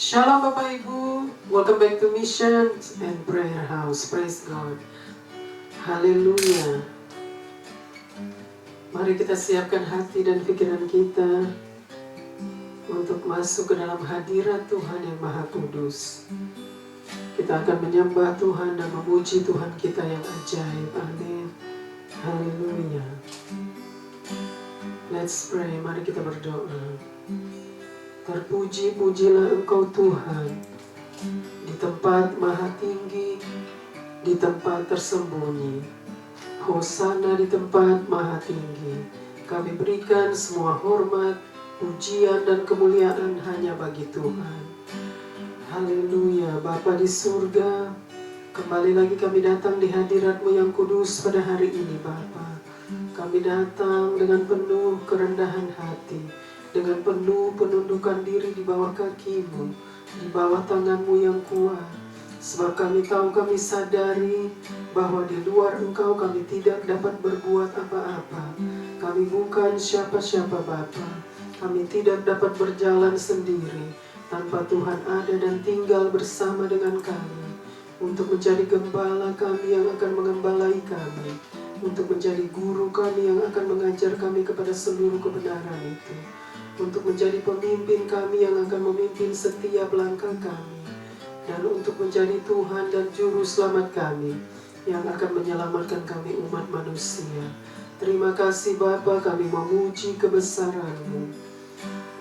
Shalom Bapak Ibu, welcome back to Mission and Prayer House. Praise God. Haleluya. Mari kita siapkan hati dan pikiran kita untuk masuk ke dalam hadirat Tuhan yang Maha Kudus. Kita akan menyembah Tuhan dan memuji Tuhan kita yang ajaib. Amin. Haleluya. Let's pray. Mari kita berdoa. Terpuji-pujilah Engkau Tuhan di tempat maha tinggi, di tempat tersembunyi. Hosana di tempat maha tinggi. Kami berikan semua hormat, pujian dan kemuliaan hanya bagi Tuhan. Haleluya. Bapa di surga, kembali lagi kami datang di hadirat-Mu yang kudus pada hari ini Bapa. Kami datang dengan penuh kerendahan hati, dengan penuh penundukan diri di bawah kaki-Mu, di bawah tangan-Mu yang kuat. Sebab kami tahu, kami sadari bahwa di luar Engkau kami tidak dapat berbuat apa-apa. Kami bukan siapa-siapa Bapa. Kami tidak dapat berjalan sendiri tanpa Tuhan ada dan tinggal bersama dengan kami, untuk menjadi gembala kami yang akan mengembalai kami, untuk menjadi guru kami yang akan mengajar kami kepada seluruh kebenaran itu, untuk menjadi pemimpin kami yang akan memimpin setiap langkah kami, dan untuk menjadi Tuhan dan Juru Selamat kami yang akan menyelamatkan kami umat manusia. Terima kasih Bapa, kami memuji kebesaran-Mu.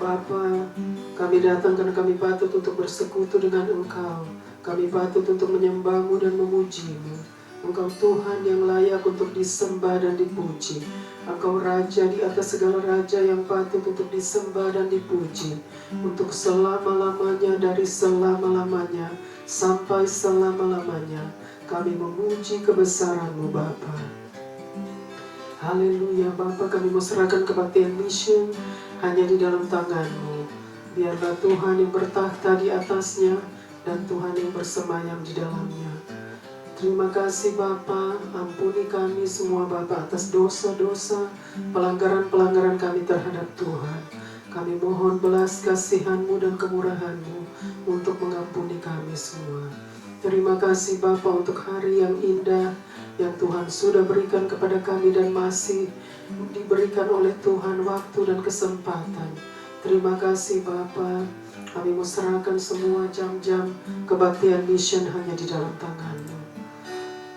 Bapa, kami datang karena kami patut untuk bersekutu dengan Engkau. Kami patut untuk menyembah-Mu dan memuji-Mu. Engkau Tuhan yang layak untuk disembah dan dipuji. Engkau Raja di atas segala raja yang patut untuk disembah dan dipuji. Untuk selama-lamanya, dari selama-lamanya sampai selama-lamanya, kami memuji kebesaran-Mu Bapa. Haleluya Bapa, kami mau serahkan kebaktian mission hanya di dalam tangan-Mu. Biarlah Tuhan yang bertakhta di atasnya dan Tuhan yang bersemayam di dalamnya. Terima kasih Bapa, ampuni kami semua Bapa atas dosa-dosa, pelanggaran-pelanggaran kami terhadap Tuhan. Kami mohon belas kasihan-Mu dan kemurahan-Mu untuk mengampuni kami semua. Terima kasih Bapa untuk hari yang indah yang Tuhan sudah berikan kepada kami dan masih diberikan oleh Tuhan waktu dan kesempatan. Terima kasih Bapa, kami mau serahkan semua jam-jam kebaktian mission hanya di dalam tangan-Mu.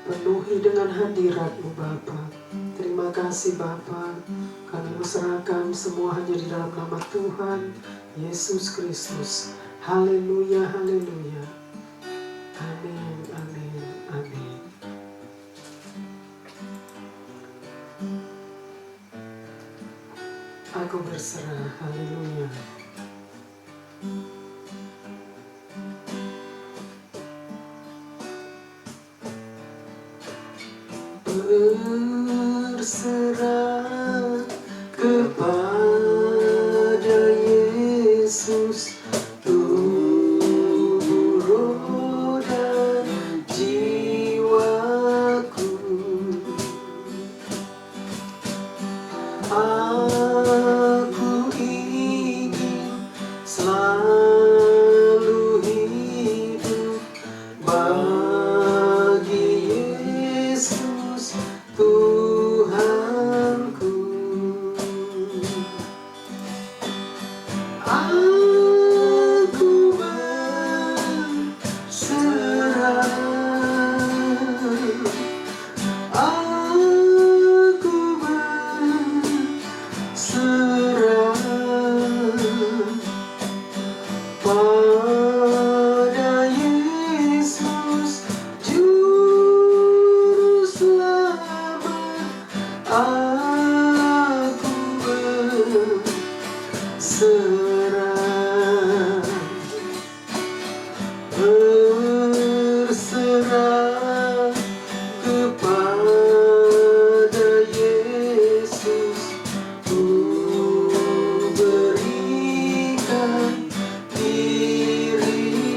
Penuhi dengan hadirat-Mu Bapa. Terima kasih Bapa, kami mau serahkan semua hanya di dalam nama Tuhan Yesus Kristus. Haleluya, haleluya. Amin, amin, amin. Aku berserah, haleluya. Berserah kepada Yesus, tubuh, roh, dan jiwaku. Aku ingin selalu hidup bagi Yesus Tuhanku. Aku berserah. Aku berserah pada Yesus Juru Selamat. Aku berserah, berserah kepada Yesus. Ku berikan diriku.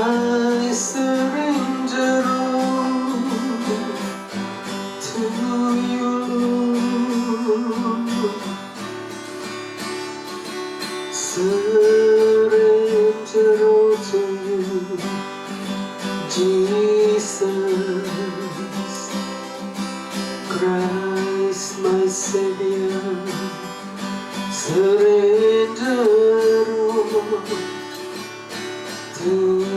I surrender all to you, Lord. Surrender all to you, Jesus Christ, my Savior. Surrender all to you, Lord.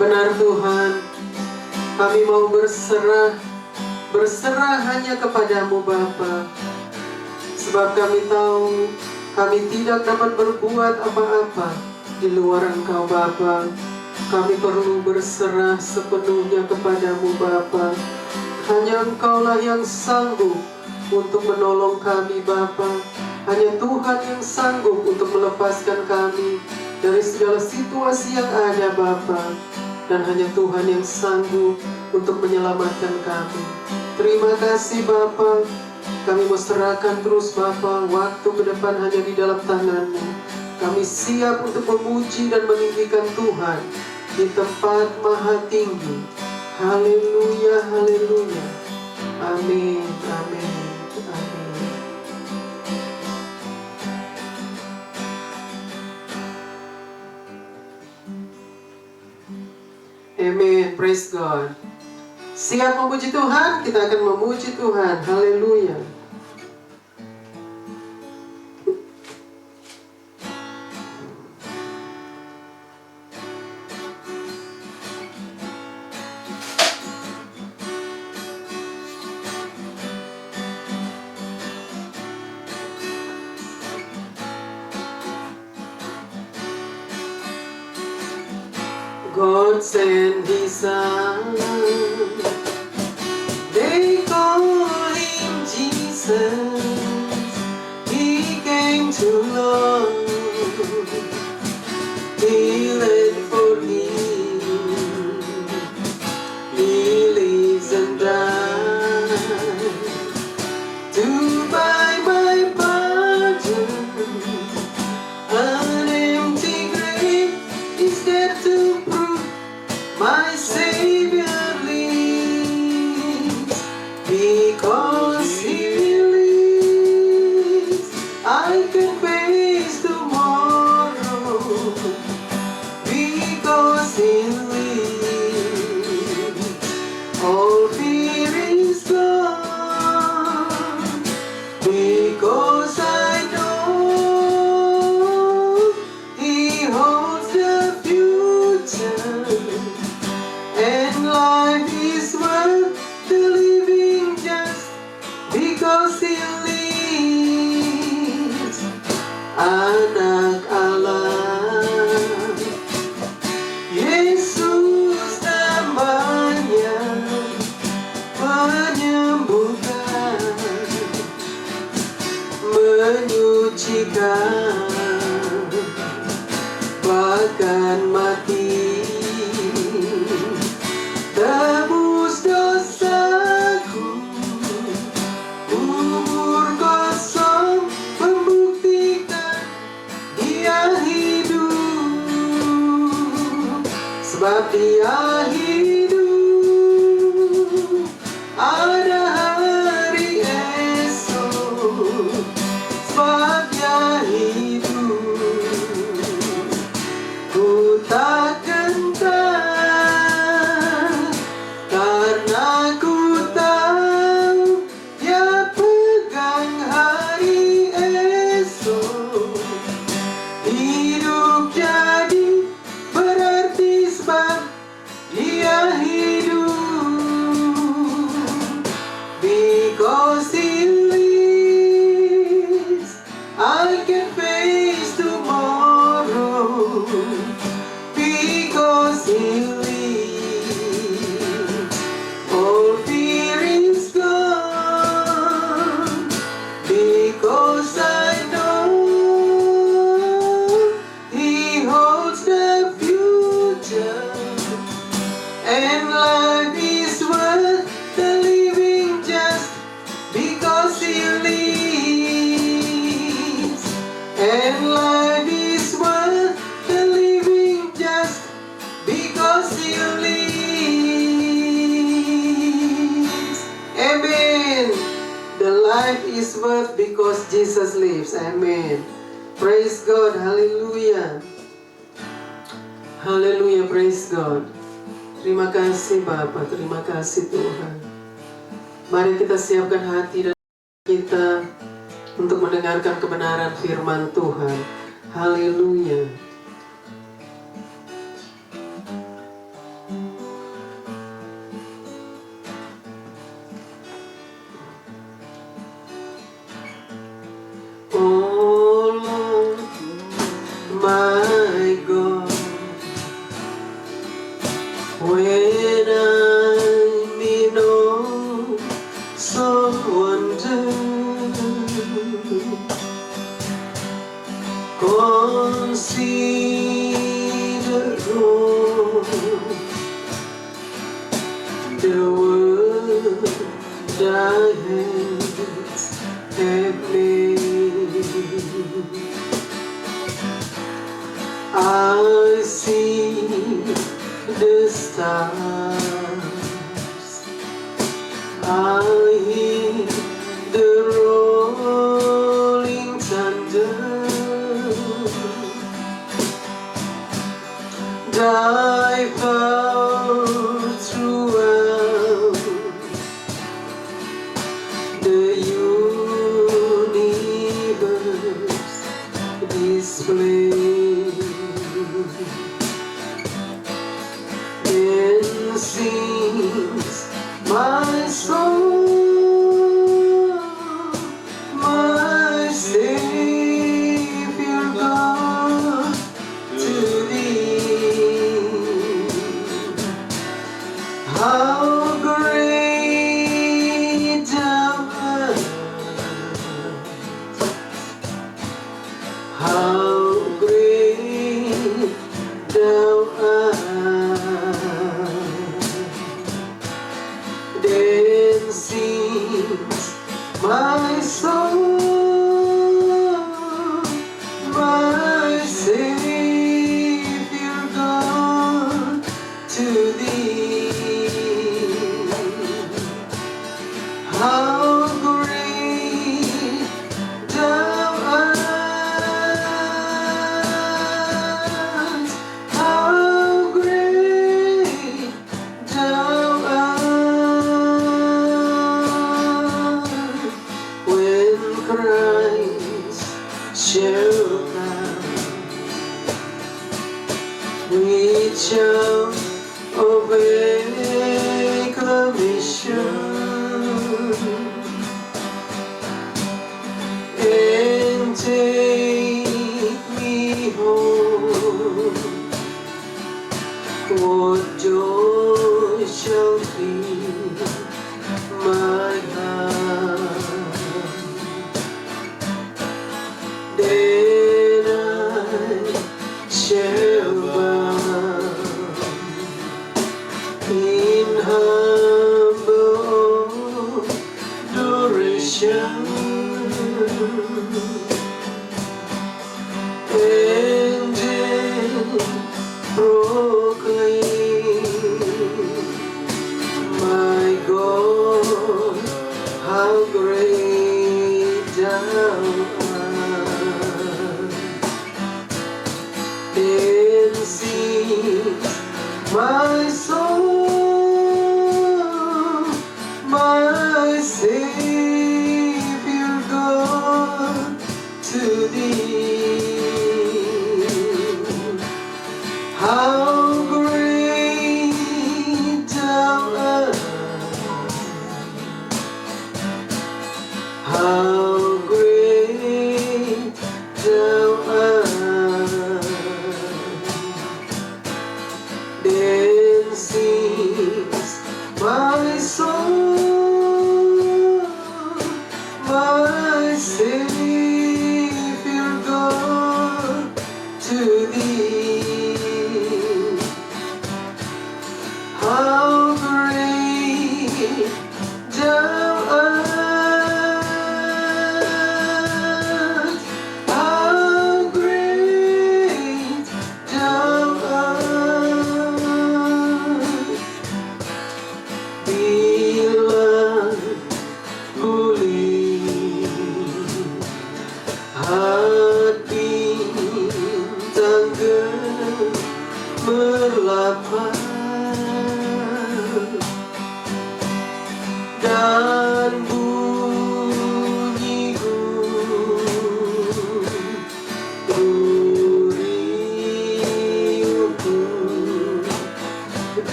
Benar Tuhan, kami mau berserah hanya kepadamu Bapa. Sebab kami tahu kami tidak dapat berbuat apa-apa di luar Engkau Bapa. Kami perlu berserah sepenuhnya kepadamu Bapa. Hanya Engkaulah yang sanggup untuk menolong kami Bapa. Hanya Tuhan yang sanggup untuk melepaskan kami dari segala situasi yang ada Bapa. Dan hanya Tuhan yang sanggup untuk menyelamatkan kami. Terima kasih Bapa. Kami mau serahkan terus Bapa, waktu ke depan hanya di dalam tangan-Mu. Kami siap untuk memuji dan meninggikan Tuhan di tempat maha tinggi. Haleluya, haleluya. Amin, amin, amin. Amen, praise God. Siap memuji Tuhan, kita akan memuji Tuhan. Haleluya. God sent His Son. They call Him Jesus. He came to love, heal and forgive. He lives and died to buy my pardon. An empty grave is there to prove my Savior lives. Because He lives, I can face tomorrow. Because He lives, all fear is gone. Because I know He holds the future. And life is worth the living just because He lives. Anak Allah, Yesus namanya, menyembuhkan, menyucikan, bahkan mati. Tebus dosaku, umur kosong membuktikan Dia hidup. Sebab Dia hidup, ada hari esok. Sebab Dia hidup, ku tak gentar. Karena ku tahu Dia pegang hari esok. Hidup jadi berarti sebab Dia hidup. Because He lives, I can face tomorrow. Because He lives, all fear is gone. Because I know He holds the future. And life is worth the living just because He lives. And life is worth the living just because you live. Amen. The life is worth because Jesus lives. Amen. Praise God. Hallelujah. Haleluya, praise God. Terima kasih Bapak, terima kasih Tuhan. Mari kita siapkan hati dan kita untuk mendengarkan kebenaran firman Tuhan. Haleluya. Oh Lord, my God, when I'm in awesome wonder, consider all the world thy hands have made. I see the stars, I hear the rolling thunder, thy power throughout the universe display. Then sings my soul, my Savior God, to thee. How great thou art, how great thou art. Then sings my soul, my Savior God, to thee. How great thou art, how great thou art, when Christ shall come with shout of acclamation, and take me home. What joy shall fill my heart? Then I shall bow in humble adoration, and then proclaim, my God, how great thou art. Then sings my soul, my Savior God, to thee. How great thou art, how great thou art. Then sings my soul, my Savior God, to thee. How great thou art, how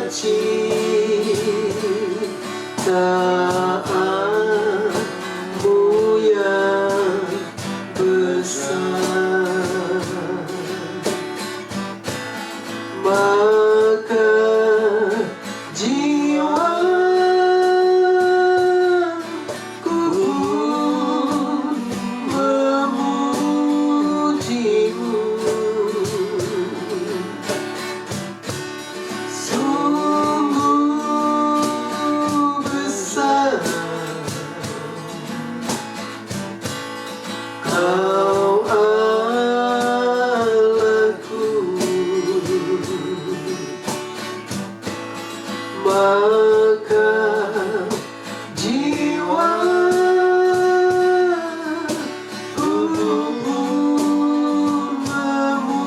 cinta-Mu yang besar, maka jiwaku pun memuji-Mu. Sungguh besar Kau Allahku, maka jiwaku pun memuji-Mu.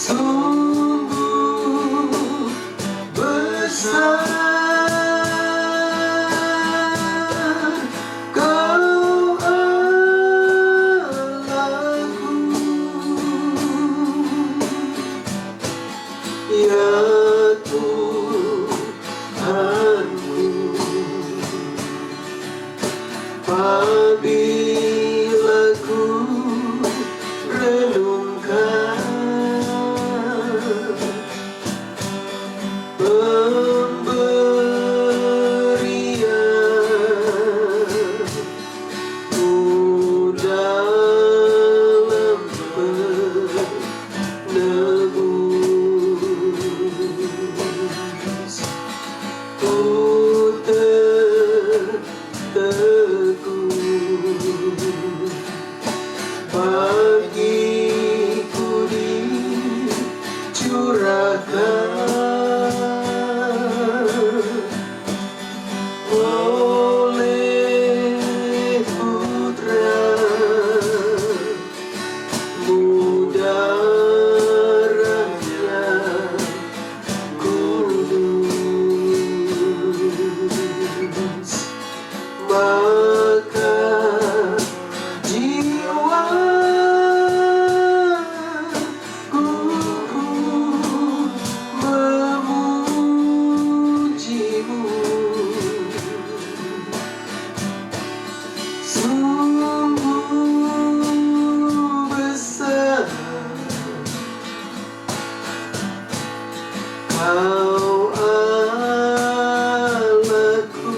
Sungguh besar Kau Allahku, ya Tuhanku. Apabila ku renungkan pemberian-Mu dalam menebus, ku tertegun bagiku dicurahkan oleh Putra-Mu, darahnya kudus, maka jiwaku pun memuji-Mu. Sungguh besar Kau Allahku,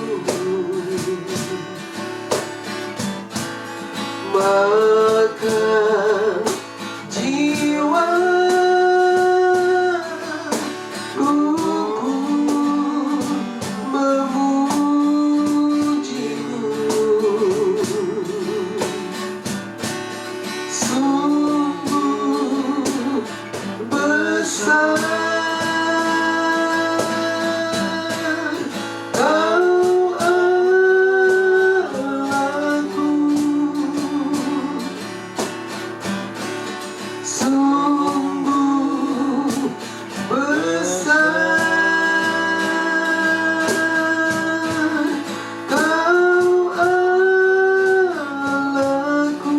maka jiwaku pun memuji-Mu. Sungguh besar Kau Allahku, sungguh besar Kau Allahku.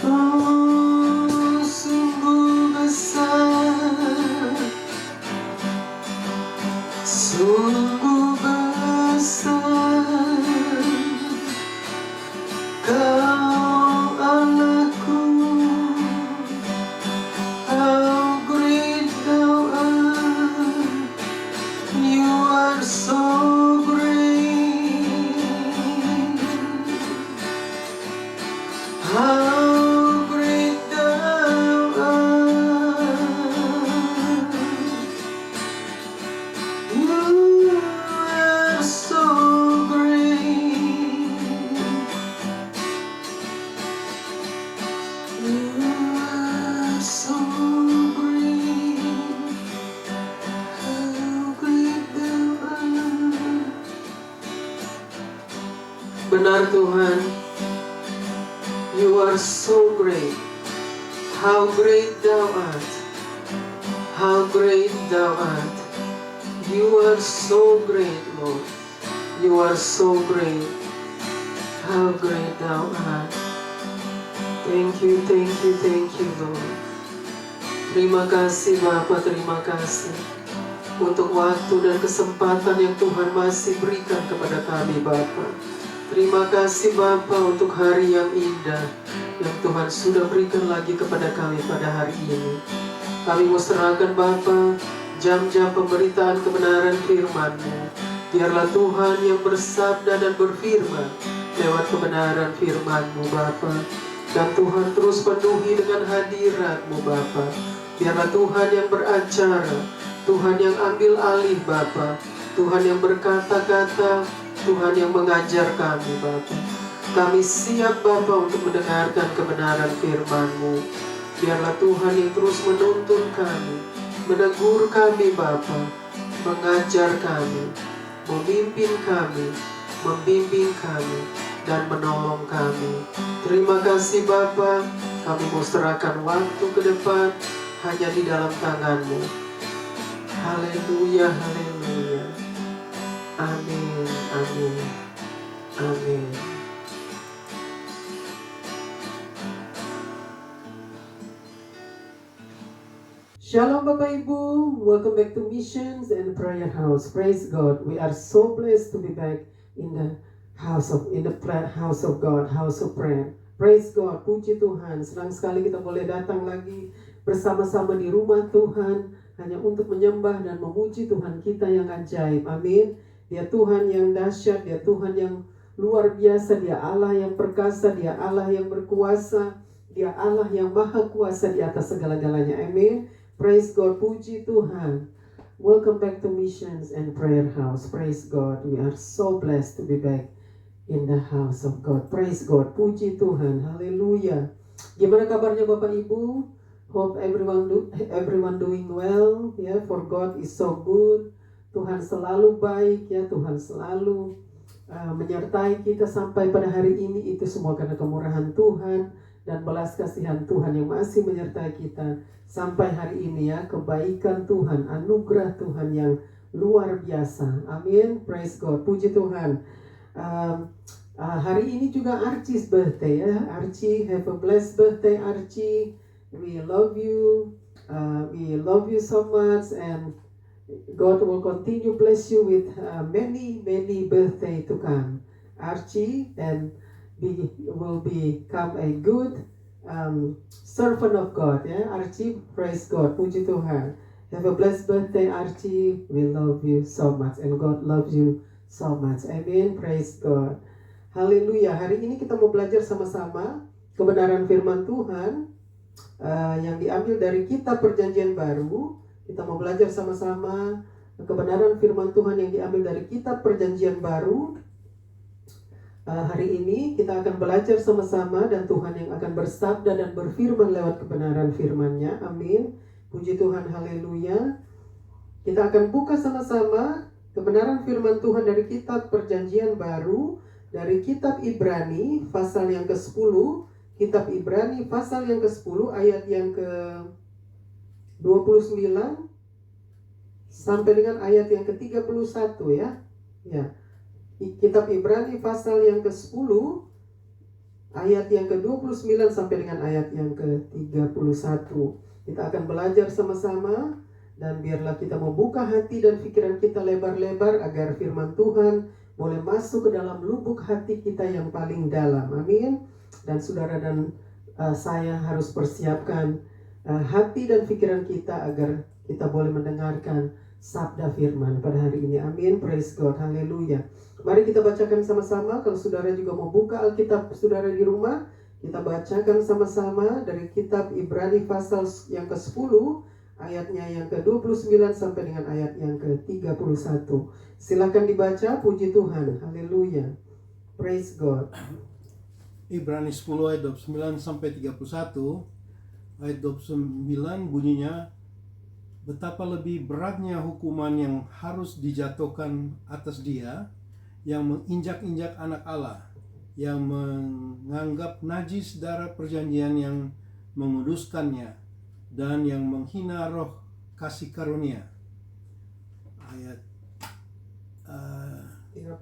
Oh, sungguh besar, sungguh besar Kau Allahku. How great Thou art, You are so great. How great Thou art, You are so great. You are so great. How great Thou art. Benar Tuhan, You are so great. How great Thou art. How great Thou art. You are so great, Lord. You are so great. how great Thou art. Thank you, Lord. Terima kasih Bapa, terima kasih untuk waktu dan kesempatan yang Tuhan masih berikan kepada kami Bapa. Terima kasih Bapa untuk hari yang indah yang Tuhan sudah berikan lagi kepada kami pada hari ini. Kami mau serahkan Bapa jam-jam pemberitaan kebenaran firman-Mu. Biarlah Tuhan yang bersabda dan berfirman lewat kebenaran firman-Mu Bapa. Dan Tuhan terus penuhi dengan hadirat-Mu Bapa. Biarlah Tuhan yang beracara, Tuhan yang ambil alih Bapa, Tuhan yang berkata-kata, Tuhan yang mengajar kami Bapa. Kami siap Bapa untuk mendengarkan kebenaran firman-Mu. Biarlah Tuhan yang terus menuntun kami, menegur kami Bapa, mengajar kami, memimpin kami, membimbing kami, dan menolong kami. Terima kasih Bapa, kami mau serahkan waktu ke depan hanya di dalam tangan-Mu. Haleluya, haleluya. Amin, amin, amin. Shalom Bapak Ibu, welcome back to Missions and Prayer House. Praise God. We are so blessed to be back in the house of God, house of prayer. Praise God, puji Tuhan. Senang sekali kita boleh datang lagi bersama-sama di rumah Tuhan hanya untuk menyembah dan memuji Tuhan kita yang ajaib. Amin. Dia Tuhan yang dahsyat, Dia Tuhan yang luar biasa, Dia Allah yang perkasa, Dia Allah yang berkuasa, Dia Allah yang maha kuasa di atas segala-galanya. Amin. Praise God, puji Tuhan. Welcome back to Missions and Prayer House. Praise God. We are so blessed to be back in the house of God. Praise God. Puji Tuhan. Haleluya. Gimana kabarnya Bapak Ibu? Hope everyone doing well. Ya, for God is so good. Tuhan selalu baik ya. Tuhan selalu menyertai kita sampai pada hari ini. Itu semua karena kemurahan Tuhan dan belas kasihan Tuhan yang masih menyertai kita sampai hari ini ya. Kebaikan Tuhan, anugerah Tuhan yang luar biasa. Amin. Praise God. Puji Tuhan. Hari ini juga Archie's birthday ya. Archie, have a blessed birthday Archie. We love you. We love you so much, and God will continue bless you with many birthday to come, Archie, and will become a good servant of God. Ya, Archie, praise God, puji Tuhan. Have a blessed birthday, Archie. We love you so much, and God loves you so much. Amen. Praise God. Haleluya. Hari ini kita mau belajar sama-sama kebenaran firman Tuhan yang diambil dari kitab Perjanjian Baru. Kita mau belajar sama-sama kebenaran firman Tuhan yang diambil dari kitab Perjanjian Baru. Hari ini kita akan belajar sama-sama dan Tuhan yang akan bersabda dan berfirman lewat kebenaran firman-Nya. Amin. Puji Tuhan. Haleluya. Kita akan buka sama-sama kebenaran firman Tuhan dari kitab Perjanjian Baru, dari kitab Ibrani pasal yang ke-10, kitab Ibrani pasal yang ke-10 ayat yang ke-29 sampai dengan ayat yang ke-31 ya. Ya. Kitab Ibrani pasal yang ke-10 ayat yang ke-29 sampai dengan ayat yang ke-31. Kita akan belajar sama-sama. Dan biarlah kita membuka hati dan pikiran kita lebar-lebar agar firman Tuhan boleh masuk ke dalam lubuk hati kita yang paling dalam. Amin. Dan saudara dan saya harus persiapkan hati dan pikiran kita agar kita boleh mendengarkan sabda firman pada hari ini. Amin. Praise God. Haleluya. Mari kita bacakan sama-sama. Kalau saudara juga mau buka Alkitab saudara di rumah, kita bacakan sama-sama dari kitab Ibrani pasal yang ke-10 ayatnya yang ke-29 sampai dengan ayat yang ke-31. Silakan dibaca. Puji Tuhan. Haleluya. Praise God. Ibrani 10 ayat 29 sampai 31. Ayat 29 bunyinya, betapa lebih beratnya hukuman yang harus dijatuhkan atas dia yang menginjak-injak anak Allah, yang menganggap najis darah perjanjian yang menguduskannya, dan yang menghina roh kasih karunia. Ayat 30.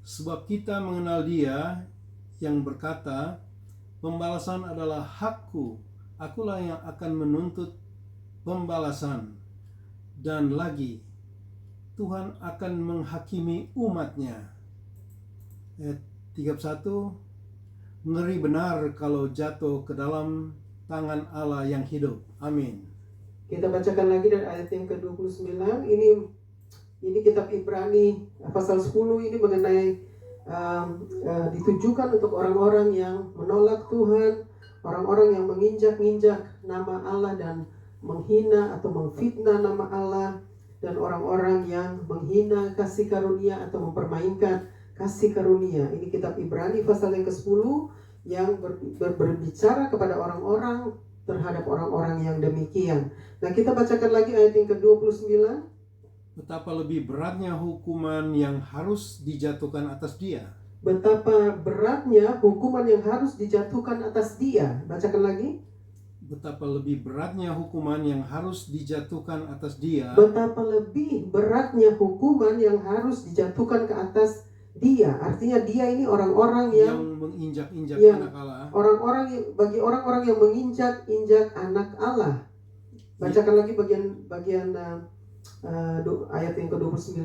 Sebab kita mengenal Dia yang berkata, pembalasan adalah hakku, akulah yang akan menuntut pembalasan. Dan lagi, Tuhan akan menghakimi umat-Nya. Ayat 31, ngeri benar kalau jatuh ke dalam tangan Allah yang hidup. Amin. Kita bacakan lagi dari ayat yang ke-29. Ini kitab Ibrani pasal 10 ini mengenai ditujukan untuk orang-orang yang menolak Tuhan, orang-orang yang menginjak-injak nama Allah dan menghina atau memfitnah nama Allah, dan orang-orang yang menghina kasih karunia atau mempermainkan kasih karunia. Ini kitab Ibrani pasal yang ke-10 yang berbicara kepada orang-orang, terhadap orang-orang yang demikian. Nah, kita bacakan lagi ayat yang ke-29. Betapa lebih beratnya hukuman yang harus dijatuhkan atas dia. Betapa beratnya hukuman yang harus dijatuhkan atas dia. Bacakan lagi. Betapa lebih beratnya hukuman yang harus dijatuhkan atas dia. Betapa lebih beratnya hukuman yang harus dijatuhkan ke atas dia. Artinya dia ini orang-orang yang menginjak-injak anak Allah. Bagi orang-orang yang menginjak-injak anak Allah. Bacakan lagi bagian ayat yang ke-29.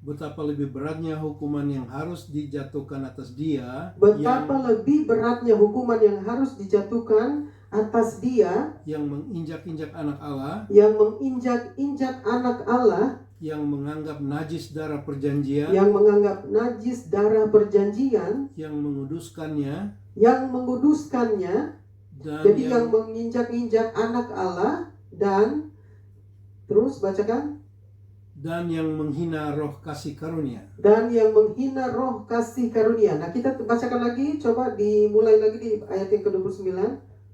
Betapa lebih beratnya hukuman yang harus dijatuhkan atas dia. Betapa lebih beratnya hukuman yang harus dijatuhkan atas dia yang menginjak-injak anak Allah, yang menginjak-injak anak Allah, yang menganggap najis darah perjanjian, yang menganggap najis darah perjanjian, yang menguduskannya, dan jadi yang menginjak-injak anak Allah, dan terus bacakan, dan yang menghina roh kasih karunia. Dan yang menghina roh kasih karunia. Nah, kita bacakan lagi, coba dimulai lagi di ayat yang ke-29.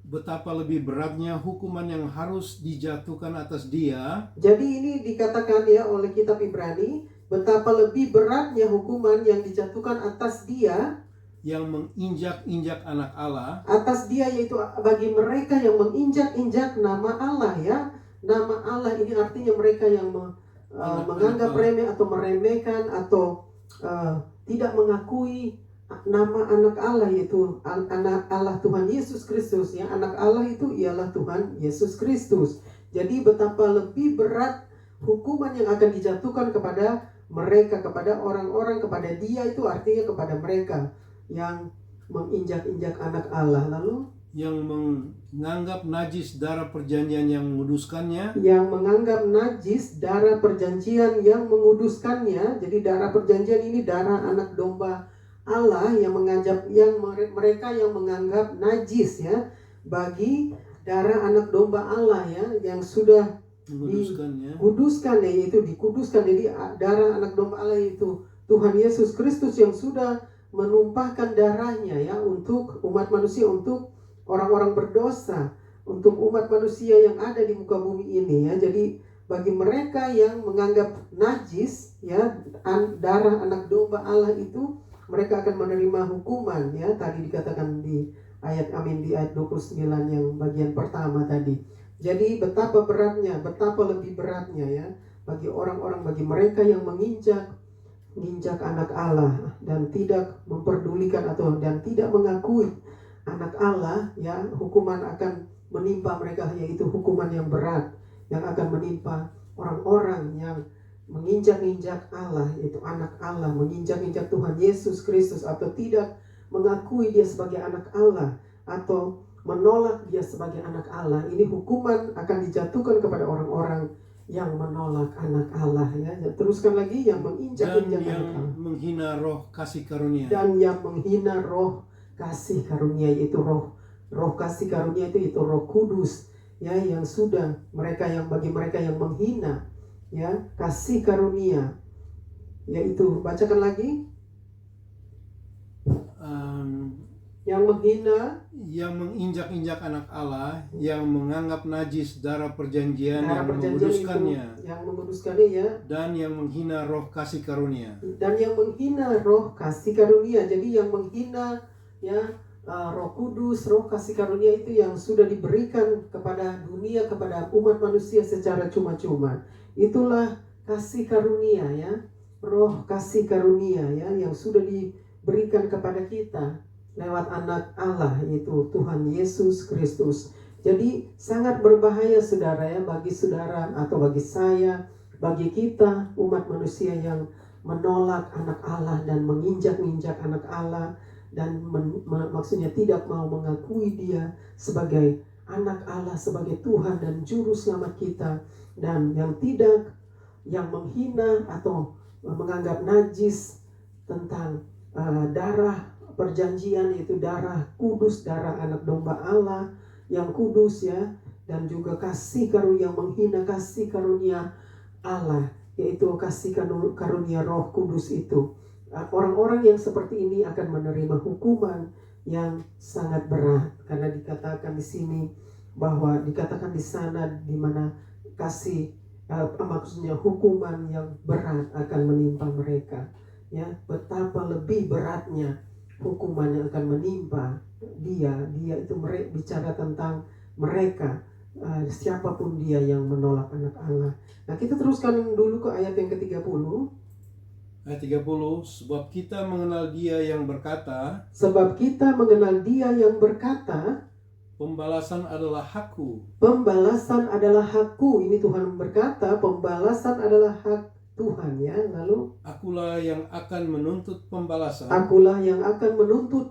Betapa lebih beratnya hukuman yang harus dijatuhkan atas dia. Jadi ini dikatakan ya oleh kitab Ibrani, betapa lebih beratnya hukuman yang dijatuhkan atas dia yang menginjak-injak anak Allah. Atas dia, yaitu bagi mereka yang menginjak-injak nama Allah ya. Nama Allah ini artinya mereka yang menganggap remeh atau meremehkan atau tidak mengakui nama anak Allah, yaitu anak Allah Tuhan Yesus Kristus ya. Anak Allah itu ialah Tuhan Yesus Kristus. Jadi betapa lebih berat hukuman yang akan dijatuhkan kepada mereka, kepada orang-orang, kepada dia, itu artinya kepada mereka yang menginjak-injak anak Allah. Lalu yang menganggap najis darah perjanjian yang menguduskannya, yang menganggap najis darah perjanjian yang menguduskannya. Jadi darah perjanjian ini darah anak domba Allah yang mereka yang menganggap najis ya, bagi darah anak domba Allah ya, yang sudah dikuduskan ya, yaitu dikuduskan. Jadi darah anak domba Allah itu Tuhan Yesus Kristus yang sudah menumpahkan darahnya ya untuk umat manusia, untuk orang-orang berdosa, untuk umat manusia yang ada di muka bumi ini ya. Jadi bagi mereka yang menganggap najis ya darah anak domba Allah itu, mereka akan menerima hukuman ya. Tadi dikatakan di ayat 29 yang bagian pertama tadi. Jadi betapa beratnya, betapa lebih beratnya ya bagi orang-orang, bagi mereka yang menginjak anak Allah dan tidak memperdulikan atau dan tidak mengakui anak Allah ya, hukuman akan menimpa mereka, yaitu hukuman yang berat yang akan menimpa orang-orang yang menginjak-injak Allah, yaitu anak Allah, menginjak-injak Tuhan Yesus Kristus, atau tidak mengakui dia sebagai anak Allah, atau menolak dia sebagai anak Allah. Ini hukuman akan dijatuhkan kepada orang-orang yang menolak anak Allah ya. Teruskan lagi, yang menginjak-injak anak Allah, menghina roh kasih karunia, dan yang menghina roh kasih karunia, yaitu roh kasih karunia itu Roh Kudus ya, yang sudah bagi mereka yang menghina ya kasih karunia, yaitu bacakan lagi, yang menghina, yang menginjak-injak anak Allah, yang menganggap najis darah perjanjian yang menguduskannya, ya, dan yang menghina roh kasih karunia, Jadi yang menghina ya Roh Kudus, roh kasih karunia itu yang sudah diberikan kepada dunia, kepada umat manusia secara cuma-cuma. Itulah kasih karunia ya. roh kasih karunia ya yang sudah diberikan kepada kita lewat anak Allah yaitu Tuhan Yesus Kristus. Jadi sangat berbahaya saudara ya bagi saudara atau bagi saya, bagi kita umat manusia yang menolak anak Allah dan menginjak-injak anak Allah dan maksudnya tidak mau mengakui dia sebagai anak Allah, sebagai Tuhan dan juru selamat kita, dan yang menghina atau menganggap najis tentang darah perjanjian, yaitu darah kudus, darah anak domba Allah yang kudus ya, dan juga kasih karunia, yang menghina kasih karunia Allah, yaitu kasih karunia Roh Kudus itu. Orang-orang yang seperti ini akan menerima hukuman yang sangat berat, karena dikatakan di sini bahwa dikatakan di sana di mana kasih maksudnya hukuman yang berat akan menimpa mereka. Ya, betapa lebih beratnya hukuman yang akan menimpa dia itu bicara tentang mereka, siapapun dia yang menolak anak Allah. Nah, kita teruskan dulu ke ayat yang ke-30. Ayat 30, sebab kita mengenal dia yang berkata, pembalasan adalah hakku. Pembalasan adalah hakku. Ini Tuhan berkata, pembalasan adalah hak Tuhan ya. Lalu akulah yang akan menuntut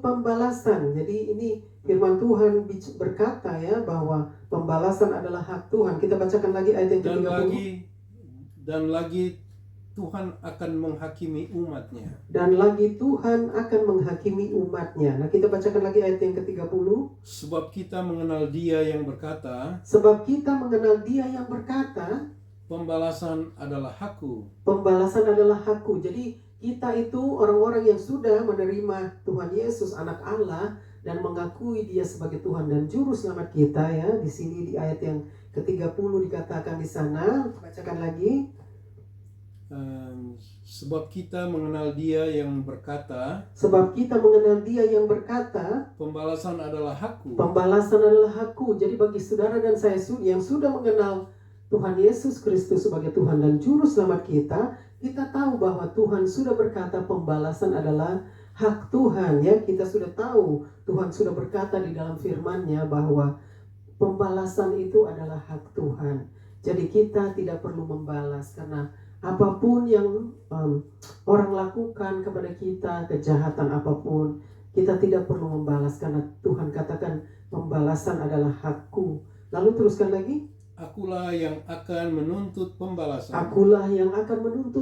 pembalasan. Jadi ini firman Tuhan berkata ya bahwa pembalasan adalah hak Tuhan. Kita bacakan lagi ayat yang ke-30. Dan lagi Tuhan akan menghakimi umatnya. Nah, kita bacakan lagi ayat yang ke-30. Sebab kita mengenal dia yang berkata, pembalasan adalah hakku. Jadi kita itu orang-orang yang sudah menerima Tuhan Yesus anak Allah dan mengakui dia sebagai Tuhan dan juru selamat kita ya. Di sini di ayat yang ke-30 dikatakan di sana, bacakan lagi. Sebab kita mengenal dia yang berkata, pembalasan adalah hakku. Jadi bagi saudara dan saya yang sudah mengenal Tuhan Yesus Kristus sebagai Tuhan dan juru selamat kita tahu bahwa Tuhan sudah berkata pembalasan adalah hak Tuhan ya. Kita sudah tahu Tuhan sudah berkata di dalam firman-Nya bahwa pembalasan itu adalah hak Tuhan. Jadi kita tidak perlu membalas, karena apapun yang orang lakukan kepada kita, kejahatan apapun, kita tidak perlu membalas, karena Tuhan katakan pembalasan adalah hakku. Lalu teruskan lagi. Akulah yang akan menuntut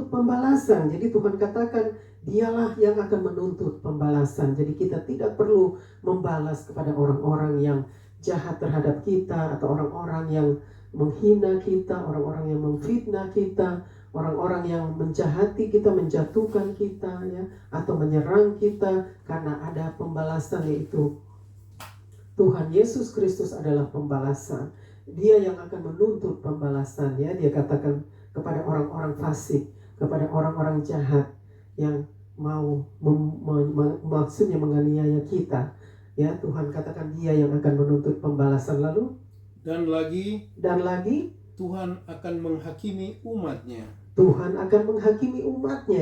pembalasan. Jadi Tuhan katakan dialah yang akan menuntut pembalasan. Jadi kita tidak perlu membalas kepada orang-orang yang jahat terhadap kita, atau orang-orang yang menghina kita, orang-orang yang memfitnah kita, orang-orang yang menjahati kita, menjatuhkan kita ya, atau menyerang kita, karena ada pembalasan, yaitu Tuhan Yesus Kristus adalah pembalasan. Dia yang akan menuntut pembalasan ya. Dia katakan kepada orang-orang fasik, kepada orang-orang jahat yang mau maksudnya menganiaya kita ya. Tuhan katakan dia yang akan menuntut pembalasan. Lalu dan lagi Tuhan akan menghakimi umatnya.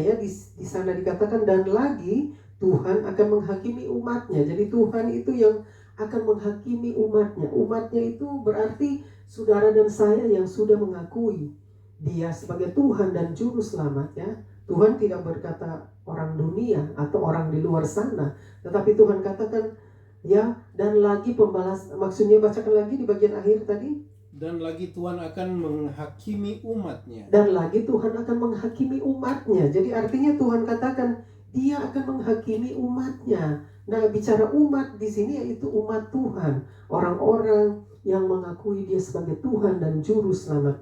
Ya. Di sana dikatakan dan lagi Tuhan akan menghakimi umatnya. Jadi Tuhan itu yang akan menghakimi umatnya. Umatnya itu berarti saudara dan saya yang sudah mengakui dia sebagai Tuhan dan juru selamat ya. Tuhan tidak berkata orang dunia atau orang di luar sana, tetapi Tuhan katakan ya, dan lagi maksudnya bacakan lagi di bagian akhir tadi. Dan lagi Tuhan akan menghakimi umatnya. Jadi artinya Tuhan katakan dia akan menghakimi umatnya. Nah, bicara umat di sini yaitu umat Tuhan, orang-orang yang mengakui dia sebagai Tuhan dan juru selamat.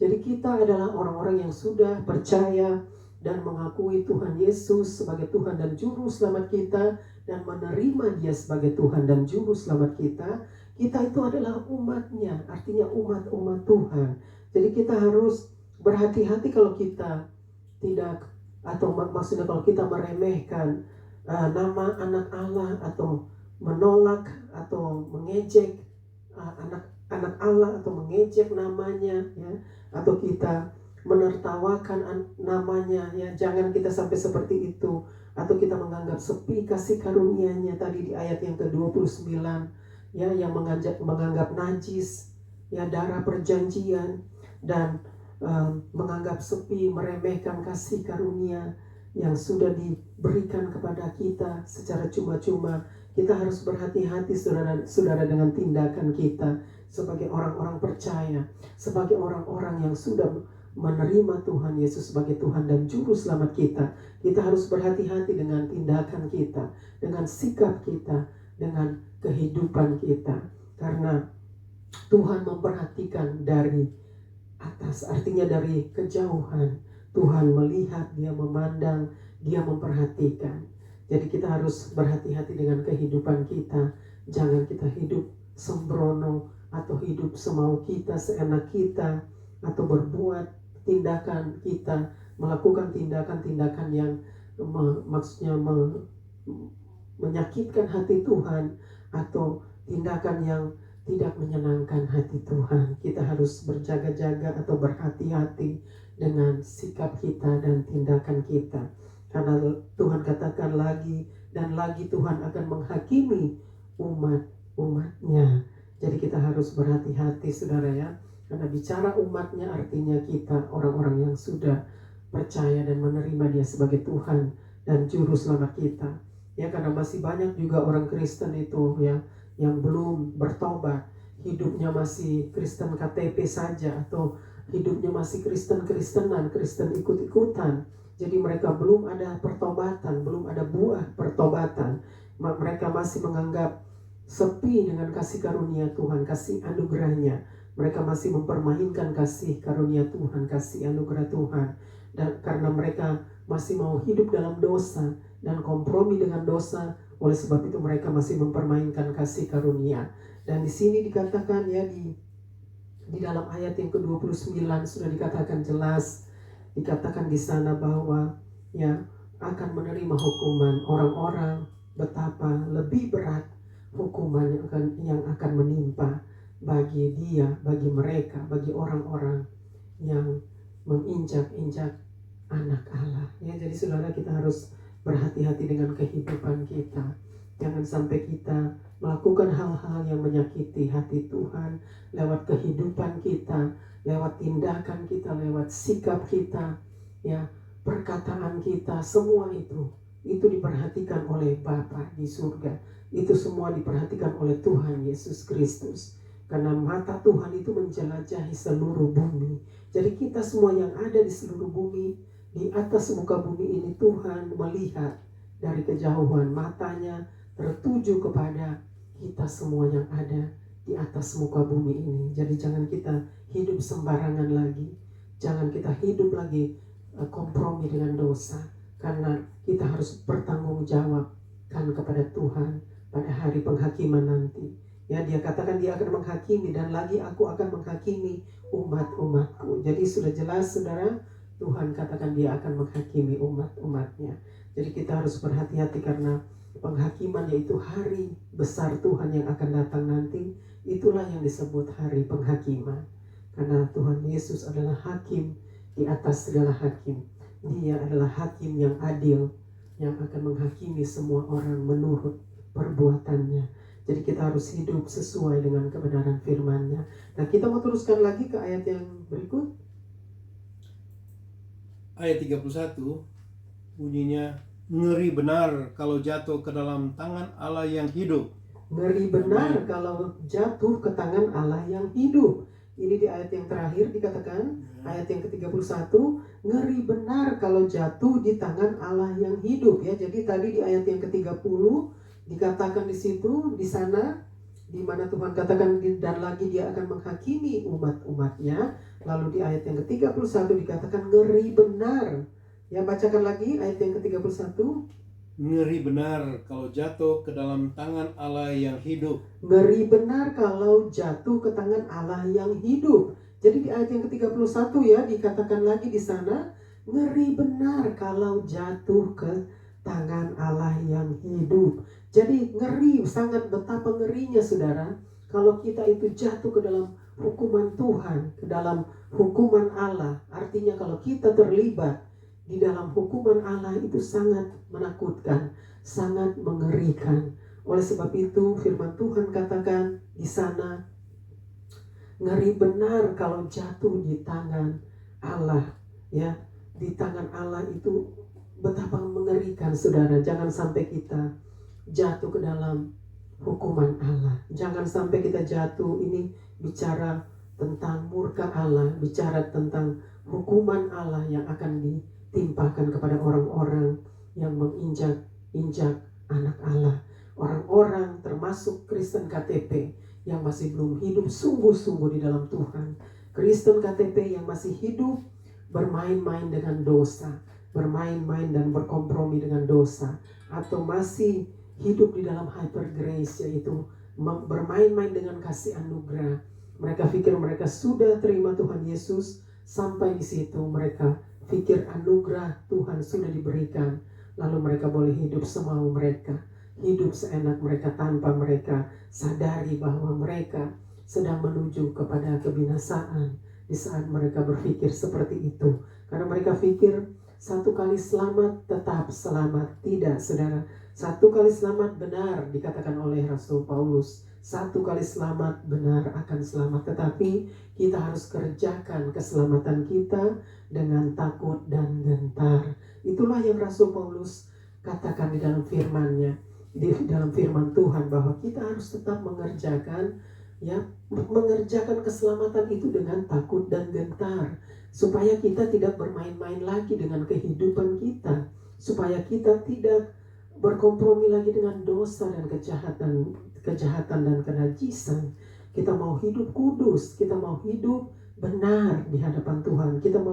Jadi kita adalah orang-orang yang sudah percaya dan mengakui Tuhan Yesus sebagai Tuhan dan juru selamat kita, dan menerima dia sebagai Tuhan dan juru selamat kita. Kita itu adalah umatnya, artinya umat-umat Tuhan. Jadi kita harus berhati-hati kalau kita tidak, atau maksudnya kalau kita meremehkan nama anak Allah, atau menolak atau mengejek anak Allah, atau mengejek namanya ya, atau kita menertawakan namanya, ya. Jangan kita sampai seperti itu, atau kita menganggap sepi kasih karunia-Nya tadi di ayat yang ke-29, ya, yang menganggap najis, ya, darah perjanjian, dan menganggap sepi, meremehkan kasih karunia yang sudah diberikan kepada kita secara cuma-cuma. Kita harus berhati-hati, saudara, dengan tindakan kita sebagai orang-orang percaya, sebagai orang-orang yang sudah menerima Tuhan Yesus sebagai Tuhan dan Juru Selamat kita. Kita harus berhati-hati dengan tindakan kita, dengan sikap kita, dengan kehidupan kita. Karena Tuhan memperhatikan dari atas, artinya dari kejauhan. Tuhan melihat, Dia memandang, Dia memperhatikan. Jadi kita harus berhati-hati dengan kehidupan kita. Jangan kita hidup sembrono, atau hidup semau kita, seenak kita, atau berbuat tindakan kita, melakukan tindakan-tindakan yang maksudnya menyakitkan hati Tuhan, atau tindakan yang tidak menyenangkan hati Tuhan. Kita harus berjaga-jaga atau berhati-hati dengan sikap kita dan tindakan kita. Karena Tuhan katakan lagi dan lagi, Tuhan akan menghakimi umat-umatnya. Jadi kita harus berhati-hati, saudara, ya. Karena bicara umatnya artinya kita, orang-orang yang sudah percaya dan menerima Dia sebagai Tuhan dan Juru Selamat kita. Ya, karena masih banyak juga orang Kristen itu, ya, yang belum bertobat, hidupnya masih Kristen KTP saja, atau hidupnya masih Kristen-Kristenan, Kristen ikut-ikutan. Jadi mereka belum ada pertobatan, belum ada buah pertobatan. Mereka masih menganggap sepi dengan kasih karunia Tuhan, kasih anugerahnya. Mereka masih mempermainkan kasih karunia Tuhan, kasih anugerah Tuhan. Dan karena mereka masih mau hidup dalam dosa dan kompromi dengan dosa, oleh sebab itu mereka masih mempermainkan kasih karunia. Dan di sini dikatakan, ya, di dalam ayat yang ke-29 sudah dikatakan jelas, dikatakan di sana bahwa, ya, akan menerima hukuman orang-orang, betapa lebih berat hukuman yang akan menimpa bagi dia, bagi mereka, bagi orang-orang yang menginjak-injak anak Allah. Ya, jadi saudara, kita harus berhati-hati dengan kehidupan kita. Jangan sampai kita melakukan hal-hal yang menyakiti hati Tuhan lewat kehidupan kita, lewat tindakan kita, lewat sikap kita, ya, perkataan kita. Semua itu diperhatikan oleh Bapa di surga. Itu semua diperhatikan oleh Tuhan Yesus Kristus. Karena mata Tuhan itu menjelajahi seluruh bumi. Jadi kita semua yang ada di seluruh bumi, di atas muka bumi ini, Tuhan melihat dari kejauhan. Matanya tertuju kepada kita semua yang ada di atas muka bumi ini. Jadi jangan kita hidup sembarangan lagi. Jangan kita hidup lagi kompromi dengan dosa. Karena kita harus bertanggung jawabkan kepada Tuhan pada hari penghakiman nanti. Ya, Dia katakan Dia akan menghakimi, dan lagi aku akan menghakimi umat-umatku. Jadi sudah jelas, saudara, Tuhan katakan Dia akan menghakimi umat-umatnya. Jadi kita harus berhati-hati karena penghakiman, yaitu hari besar Tuhan yang akan datang nanti. Itulah yang disebut hari penghakiman. Karena Tuhan Yesus adalah hakim di atas segala hakim. Dia adalah hakim yang adil, yang akan menghakimi semua orang menurut perbuatannya. Jadi kita harus hidup sesuai dengan kebenaran firman-Nya. Nah, kita mau teruskan lagi ke ayat yang berikut. Ayat 31 bunyinya, ngeri benar kalau jatuh ke dalam tangan Allah yang hidup. Ngeri benar kalau jatuh ke tangan Allah yang hidup. Ini di ayat yang terakhir dikatakan, ayat yang ke-31, ngeri benar kalau jatuh di tangan Allah yang hidup. Ya, jadi tadi di ayat yang ke-30 dikatakan di situ, di sana, di mana Tuhan katakan dan lagi Dia akan menghakimi umat-umatnya. Lalu di ayat yang ke-31 dikatakan ngeri benar. Ya, bacakan lagi ayat yang ke-31. Ngeri benar kalau jatuh ke dalam tangan Allah yang hidup. Ngeri benar kalau jatuh ke tangan Allah yang hidup. Jadi di ayat yang ke-31, ya, dikatakan lagi di sana, ngeri benar kalau jatuh ke tangan Allah yang hidup. Jadi ngeri, sangat betapa ngerinya, saudara, Kalau kita itu jatuh ke dalam hukuman Tuhan, ke dalam hukuman Allah, artinya kalau kita terlibat di dalam hukuman Allah itu sangat menakutkan, sangat mengerikan. Oleh sebab itu firman Tuhan katakan di sana, ngeri benar kalau jatuh di tangan Allah, ya. Di tangan Allah itu betapa mengerikan, saudara. Jangan sampai kita jatuh ke dalam hukuman Allah. Jangan sampai kita jatuh, ini bicara tentang murka Allah, bicara tentang hukuman Allah yang akan ditimpakan kepada orang-orang yang menginjak-injak anak Allah. Orang-orang termasuk Kristen KTP yang masih belum hidup sungguh-sungguh di dalam Tuhan. Kristen KTP yang masih hidup bermain-main dengan dosa, bermain-main dan berkompromi dengan dosa, atau masih hidup di dalam hyper grace, yaitu bermain-main dengan kasih anugerah. Mereka pikir mereka sudah terima Tuhan Yesus, sampai di situ mereka pikir anugerah Tuhan sudah diberikan, lalu mereka boleh hidup semau mereka, hidup seenak mereka tanpa mereka sadari bahwa mereka sedang menuju kepada kebinasaan di saat mereka berpikir seperti itu. Karena mereka pikir satu kali selamat tetap selamat. Tidak, saudara. Satu kali selamat benar dikatakan oleh Rasul Paulus. Satu kali selamat benar akan selamat. Tetapi kita harus kerjakan keselamatan kita dengan takut dan gentar. Itulah yang Rasul Paulus katakan di dalam firman-Nya, di dalam firman Tuhan, bahwa kita harus tetap mengerjakan keselamatan itu dengan takut dan gentar, supaya kita tidak bermain-main lagi dengan kehidupan kita, supaya kita tidak berkompromi lagi dengan dosa dan kejahatan dan kenajisan. Kita mau hidup kudus, kita mau hidup benar di hadapan Tuhan, kita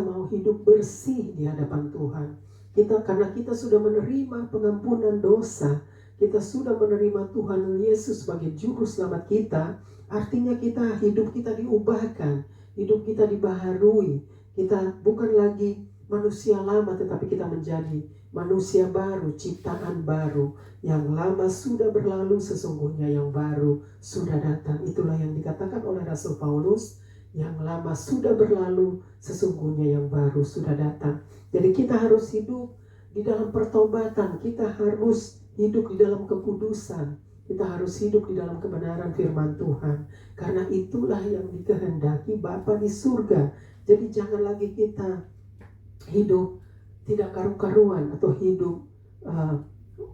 mau hidup bersih di hadapan Tuhan. Karena kita sudah menerima pengampunan dosa, kita sudah menerima Tuhan Yesus sebagai juru selamat kita, artinya hidup kita diubahkan, hidup kita dibaharui. Kita bukan lagi manusia lama, tetapi kita menjadi manusia baru, ciptaan baru. Yang lama sudah berlalu, sesungguhnya yang baru sudah datang. Itulah yang dikatakan oleh Rasul Paulus, yang lama sudah berlalu, sesungguhnya yang baru sudah datang. Jadi kita harus hidup di dalam pertobatan, kita harus hidup di dalam kekudusan, kita harus hidup di dalam kebenaran firman Tuhan. Karena itulah yang dikehendaki Bapa di surga. Jadi jangan lagi kita hidup tidak karu-karuan atau hidup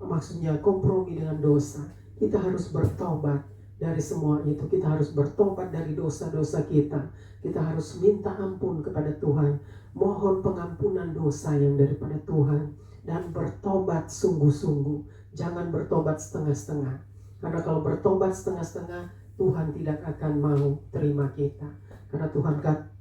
maksudnya kompromi dengan dosa. Kita harus bertobat dari semua itu. Kita harus bertobat dari dosa-dosa kita. Kita harus minta ampun kepada Tuhan, mohon pengampunan dosa yang daripada Tuhan, dan bertobat sungguh-sungguh. Jangan bertobat setengah-setengah. Karena kalau bertobat setengah-setengah, Tuhan tidak akan mau terima kita. Karena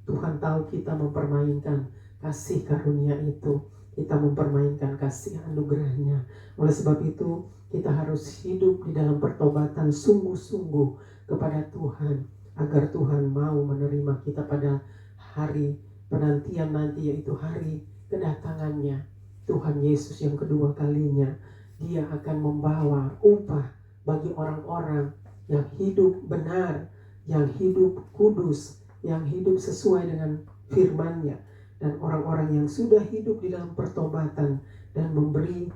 Tuhan tahu kita mempermainkan kasih karunia itu. Kita mempermainkan kasih anugerahnya. Oleh sebab itu, kita harus hidup di dalam pertobatan sungguh-sungguh kepada Tuhan, agar Tuhan mau menerima kita pada hari penantian nanti, yaitu hari kedatangannya Tuhan Yesus yang kedua kalinya. Dia akan membawa upah bagi orang-orang yang hidup benar, yang hidup kudus, yang hidup sesuai dengan firman-Nya. Dan orang-orang yang sudah hidup di dalam pertobatan dan memberi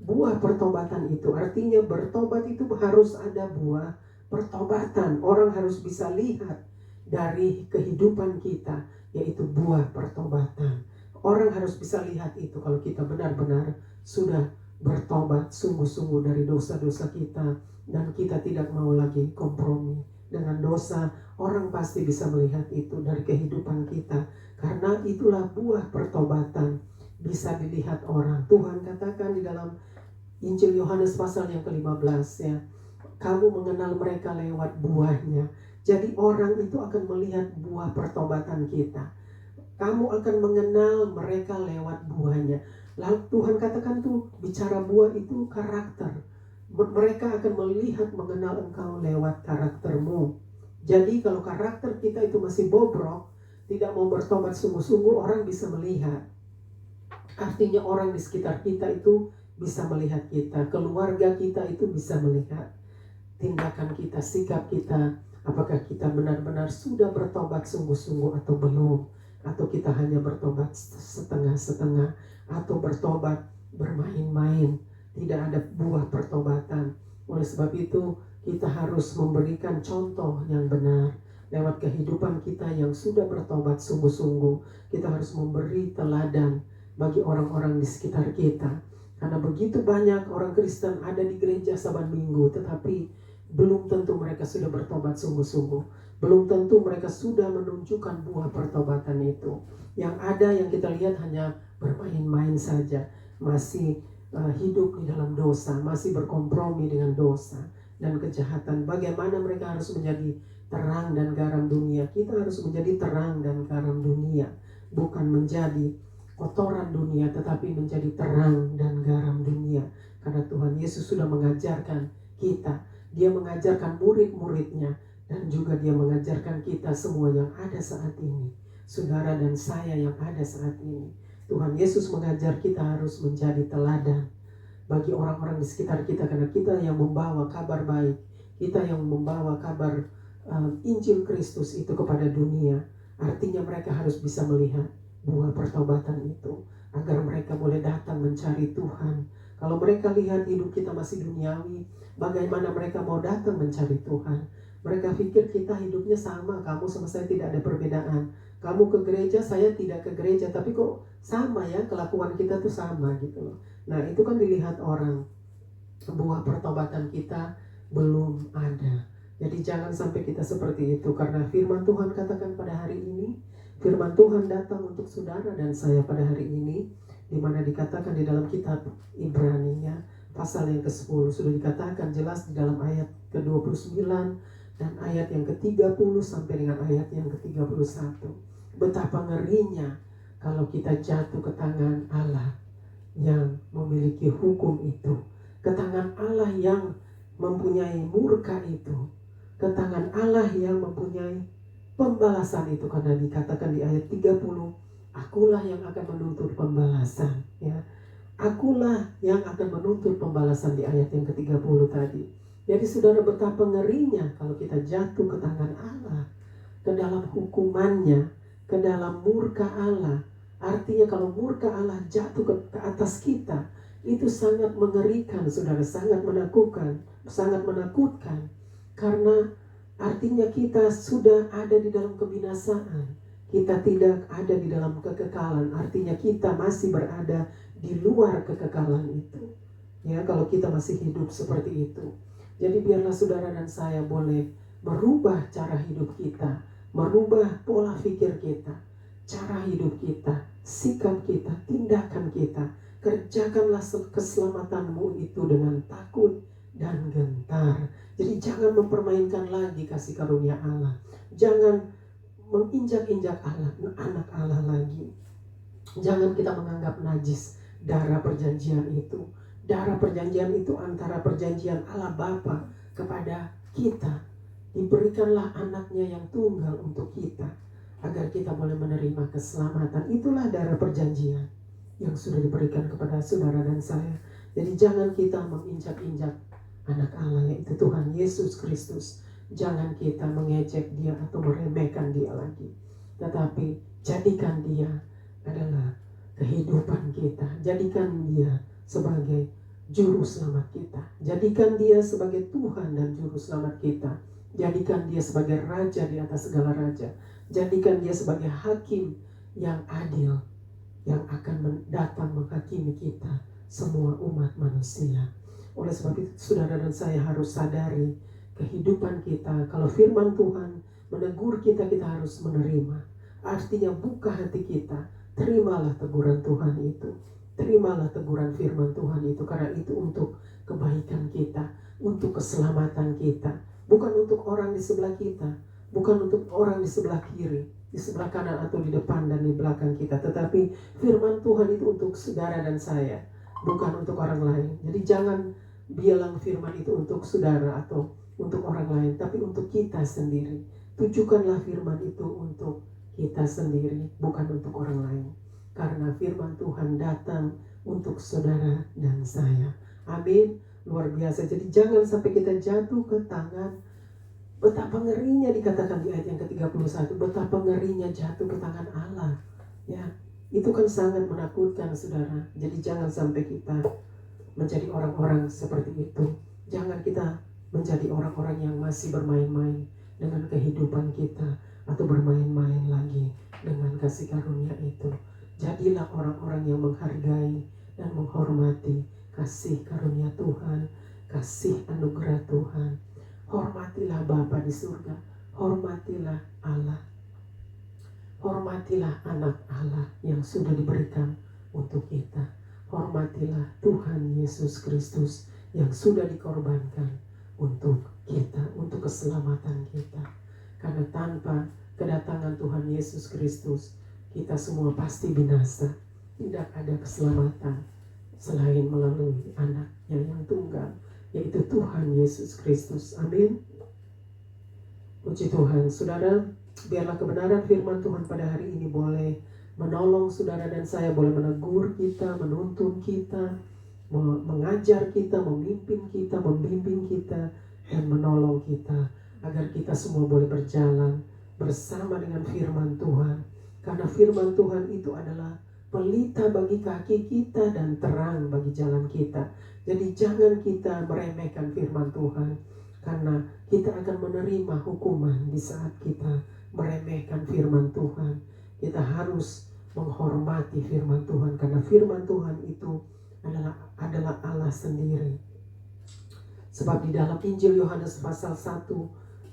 buah pertobatan itu. Artinya bertobat itu harus ada buah pertobatan. Orang harus bisa lihat dari kehidupan kita, yaitu buah pertobatan. Orang harus bisa lihat itu kalau kita benar-benar sudah bertobat sungguh-sungguh dari dosa-dosa kita, dan kita tidak mau lagi kompromi dengan dosa. Orang pasti bisa melihat itu dari kehidupan kita, karena itulah buah pertobatan bisa dilihat orang. Tuhan katakan di dalam Injil Yohanes pasal yang ke-15, ya, kamu mengenal mereka lewat buahnya. Jadi orang itu akan melihat buah pertobatan kita. Kamu akan mengenal mereka lewat buahnya. Lalu Tuhan katakan tuh, bicara buah itu karakter. Mereka akan melihat, mengenal engkau lewat karaktermu. Jadi kalau karakter kita itu masih bobrok, tidak mau bertobat sungguh-sungguh, orang bisa melihat. Artinya orang di sekitar kita itu bisa melihat kita, keluarga kita itu bisa melihat. tindakan kita, sikap kita, apakah kita benar-benar sudah bertobat sungguh-sungguh atau belum, atau kita hanya bertobat setengah-setengah, atau bertobat bermain-main, tidak ada buah pertobatan. Oleh sebab itu kita harus memberikan contoh yang benar lewat kehidupan kita yang sudah bertobat sungguh-sungguh. Kita harus memberi teladan bagi orang-orang di sekitar kita, karena begitu banyak orang Kristen ada di gereja Sabat Minggu, tetapi belum tentu mereka sudah bertobat sungguh-sungguh. Belum tentu mereka sudah menunjukkan buah pertobatan itu. Yang ada yang kita lihat hanya bermain-main saja, masih hidup di dalam dosa, masih berkompromi dengan dosa dan kejahatan. Bagaimana mereka harus menjadi terang dan garam dunia? Kita harus menjadi terang dan garam dunia, bukan menjadi kotoran dunia, tetapi menjadi terang dan garam dunia. Karena Tuhan Yesus sudah mengajarkan kita, Dia mengajarkan murid-muridnya, dan juga Dia mengajarkan kita semua yang ada saat ini, saudara dan saya yang ada saat ini. Tuhan Yesus mengajar kita harus menjadi teladan bagi orang-orang di sekitar kita, karena kita yang membawa kabar baik, kita yang membawa kabar Injil Kristus itu kepada dunia. Artinya mereka harus bisa melihat buah pertobatan itu, agar mereka boleh datang mencari Tuhan. Kalau mereka lihat hidup kita masih duniawi, bagaimana mereka mau datang mencari Tuhan? Mereka pikir kita hidupnya sama, kamu sama saya tidak ada perbedaan. Kamu ke gereja, saya tidak ke gereja, tapi kok sama ya, kelakuan kita tuh sama gitu loh. Nah itu kan dilihat orang, buah pertobatan kita belum ada. Jadi jangan sampai kita seperti itu, karena firman Tuhan katakan pada hari ini, firman Tuhan datang untuk saudara dan saya pada hari ini, di mana dikatakan di dalam kitab Ibrani ya, pasal yang ke-10 sudah dikatakan jelas di dalam ayat ke-29 dan ayat yang ke-30 sampai dengan ayat yang ke-31. Betapa ngerinya kalau kita jatuh ke tangan Allah yang memiliki hukum itu, ke tangan Allah yang mempunyai murka itu, ke tangan Allah yang mempunyai pembalasan itu. Karena dikatakan di ayat 30, akulah yang akan menuntut pembalasan ya. Akulah yang akan menuntut pembalasan di ayat yang ke-30 tadi. Jadi saudara, betapa ngerinya kalau kita jatuh ke tangan Allah, ke dalam hukumannya, ke dalam murka Allah. Artinya kalau murka Allah jatuh ke atas kita, itu sangat mengerikan saudara, sangat menakutkan, sangat menakutkan. Karena artinya kita sudah ada di dalam kebinasaan, kita tidak ada di dalam kekekalan. Artinya kita masih berada di luar kekekalan itu ya, kalau kita masih hidup seperti itu. Jadi biarlah saudara dan saya boleh merubah cara hidup kita, merubah pola pikir kita, cara hidup kita, sikap kita, tindakan kita. Kerjakanlah keselamatanmu itu dengan takut dan gentar. Jadi jangan mempermainkan lagi kasih karunia Allah. Jangan menginjak-injak Allah, anak Allah lagi. Jangan kita menganggap najis darah perjanjian itu. Darah perjanjian itu antara perjanjian Allah Bapa kepada kita. Diberikanlah anaknya yang tunggal untuk kita, agar kita boleh menerima keselamatan. Itulah darah perjanjian yang sudah diberikan kepada saudara dan saya. Jadi jangan kita menginjak-injak anak Allah, yaitu Tuhan Yesus Kristus. Jangan kita mengejek dia atau meremehkan dia lagi, tetapi jadikan dia adalah kehidupan kita. Jadikan dia sebagai juru selamat kita. Jadikan dia sebagai Tuhan dan juru selamat kita. Jadikan dia sebagai raja di atas segala raja. Jadikan dia sebagai hakim yang adil, yang akan datang menghakimi kita, semua umat manusia. Oleh sebab itu saudara dan saya harus sadari kehidupan kita. Kalau firman Tuhan menegur kita, kita harus menerima. Artinya buka hati kita, terimalah teguran Tuhan itu. Terimalah teguran firman Tuhan itu, karena itu untuk kebaikan kita, untuk keselamatan kita. Bukan untuk orang di sebelah kita, bukan untuk orang di sebelah kiri, di sebelah kanan atau di depan dan di belakang kita. Tetapi firman Tuhan itu untuk saudara dan saya, bukan untuk orang lain. Jadi jangan bilang firman itu untuk saudara atau untuk orang lain, tapi untuk kita sendiri. Tujukanlah firman itu untuk kita sendiri, bukan untuk orang lain. Karena firman Tuhan datang untuk saudara dan saya. Amin. luar biasa. Jadi jangan sampai kita jatuh ke tangan. Betapa ngerinya dikatakan di ayat yang ke-31, betapa ngerinya jatuh ke tangan Allah. Ya, itu kan sangat menakutkan, saudara. Jadi jangan sampai kita menjadi orang-orang seperti itu. Jangan kita menjadi orang-orang yang masih bermain-main dengan kehidupan kita, atau bermain-main lagi dengan kasih karunia itu. Jadilah orang-orang yang menghargai dan menghormati kasih karunia Tuhan, kasih anugerah Tuhan. Hormatilah Bapa di surga, hormatilah Allah, hormatilah anak Allah yang sudah diberikan untuk kita. Hormatilah Tuhan Yesus Kristus yang sudah dikorbankan untuk kita, untuk keselamatan kita. Karena tanpa kedatangan Tuhan Yesus Kristus, kita semua pasti binasa. Tidak ada keselamatan selain melalui anaknya yang tunggal, yaitu Tuhan Yesus Kristus. Amin. Puji Tuhan. Saudara, biarlah kebenaran firman Tuhan pada hari ini boleh menolong saudara dan saya, boleh menegur kita, menuntun kita, mengajar kita, memimpin kita, membimbing kita, dan menolong kita, agar kita semua boleh berjalan bersama dengan firman Tuhan. Karena firman Tuhan itu adalah pelita bagi kaki kita dan terang bagi jalan kita. Jadi jangan kita meremehkan firman Tuhan, karena kita akan menerima hukuman di saat kita meremehkan firman Tuhan. Kita harus menghormati firman Tuhan, karena firman Tuhan itu adalah Allah sendiri. Sebab di dalam Injil Yohanes pasal 1,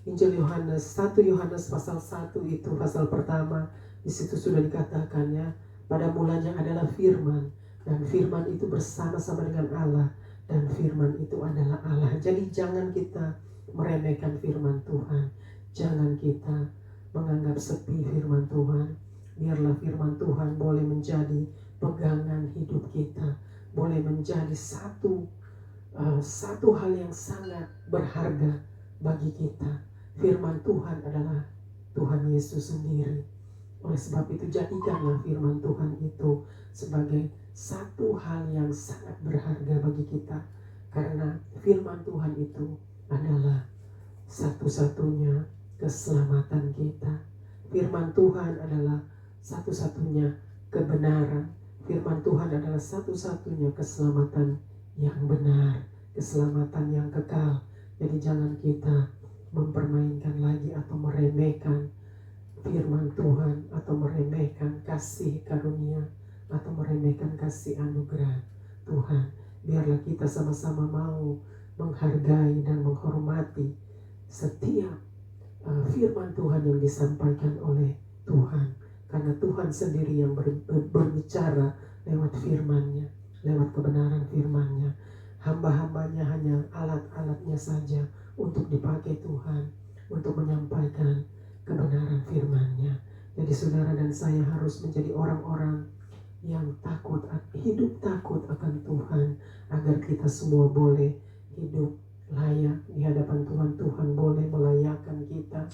Injil Yohanes 1 Yohanes pasal 1 itu pasal pertama, di situ sudah dikatakannya, pada mulanya adalah firman, dan firman itu bersama-sama dengan Allah, dan firman itu adalah Allah. Jadi jangan kita meremehkan firman Tuhan, jangan kita menganggap sepi firman Tuhan. Biarlah firman Tuhan boleh menjadi pegangan hidup kita, boleh menjadi satu hal yang sangat berharga bagi kita. Firman Tuhan adalah Tuhan Yesus sendiri. Oleh sebab itu jadikanlah firman Tuhan itu sebagai satu hal yang sangat berharga bagi kita, karena firman Tuhan itu adalah satu-satunya keselamatan kita. Firman Tuhan adalah satu-satunya kebenaran. Firman Tuhan adalah satu-satunya keselamatan yang benar, keselamatan yang kekal. Jadi jangan kita mempermainkan lagi atau meremehkan firman Tuhan, atau meremehkan kasih karunia, atau meremehkan kasih anugerah Tuhan. Biarlah kita sama-sama mau menghargai dan menghormati setiap firman Tuhan yang disampaikan oleh Tuhan, karena Tuhan sendiri yang berbicara lewat firman-Nya, lewat kebenaran firman-Nya. Hamba-hambanya hanya alat-alatnya saja untuk dipakai Tuhan untuk menyampaikan kebenaran firman-Nya. Jadi saudara dan saya harus menjadi orang-orang yang takut, hidup takut akan Tuhan, agar kita semua boleh hidup layak di hadapan Tuhan. Tuhan boleh melayakkan kita,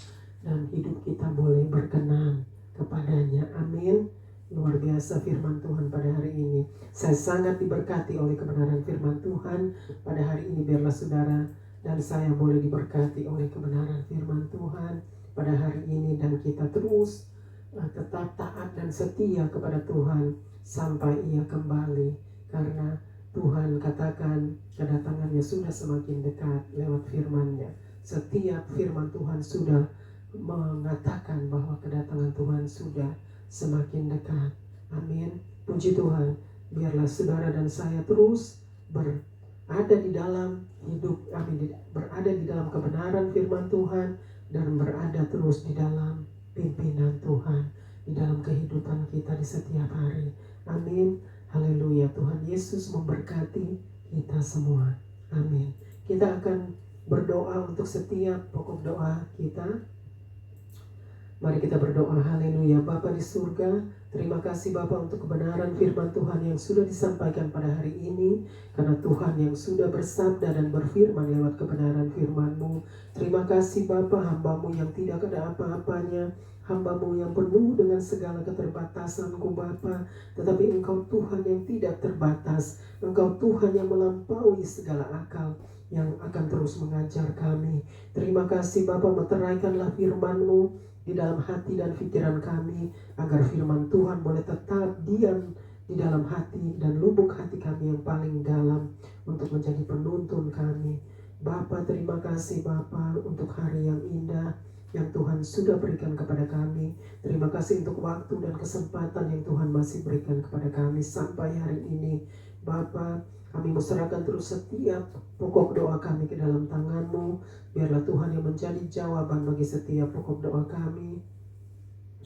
dan hidup kita boleh berkenan kepadanya. Amin. Luar biasa firman Tuhan pada hari ini. Saya sangat diberkati oleh kebenaran firman Tuhan pada hari ini. Biarlah saudara dan saya boleh diberkati oleh kebenaran firman Tuhan pada hari ini, dan kita terus tetap taat dan setia kepada Tuhan sampai Ia kembali, karena Tuhan katakan kedatangannya sudah semakin dekat lewat firman-Nya. Setiap firman Tuhan sudah mengatakan bahwa kedatangan Tuhan sudah semakin dekat. Amin. Puji Tuhan. Biarlah saudara dan saya terus berada di dalam hidup, berada di dalam kebenaran firman Tuhan, dan berada terus di dalam pimpinan Tuhan di dalam kehidupan kita di setiap hari. Amin. Haleluya. Tuhan Yesus memberkati kita semua. Amin. Kita akan berdoa untuk setiap pokok doa kita. Mari kita berdoa. Haleluya. Bapa di surga, Terima kasih Bapa untuk kebenaran firman Tuhan yang sudah disampaikan pada hari ini. Karena Tuhan yang sudah bersabda dan berfirman lewat kebenaran firman-Mu. Terima kasih Bapa, hamba-Mu yang tidak ada apa-apanya, hamba-Mu yang penuh dengan segala keterbatasan-Ku Bapa. Tetapi Engkau Tuhan yang tidak terbatas. Engkau Tuhan yang melampaui segala akal, yang akan terus mengajar kami. Terima kasih Bapa, meteraikanlah firman-Mu di dalam hati dan pikiran kami, agar firman Tuhan boleh tetap diam di dalam hati dan lubuk hati kami yang paling dalam, untuk menjadi penuntun kami. Bapa, terima kasih Bapa untuk hari yang indah yang Tuhan sudah berikan kepada kami. Terima kasih untuk waktu dan kesempatan yang Tuhan masih berikan kepada kami sampai hari ini. Bapa, kami serahkan terus setiap pokok doa kami ke dalam tangan-Mu. Biarlah Tuhan yang menjadi jawaban bagi setiap pokok doa kami.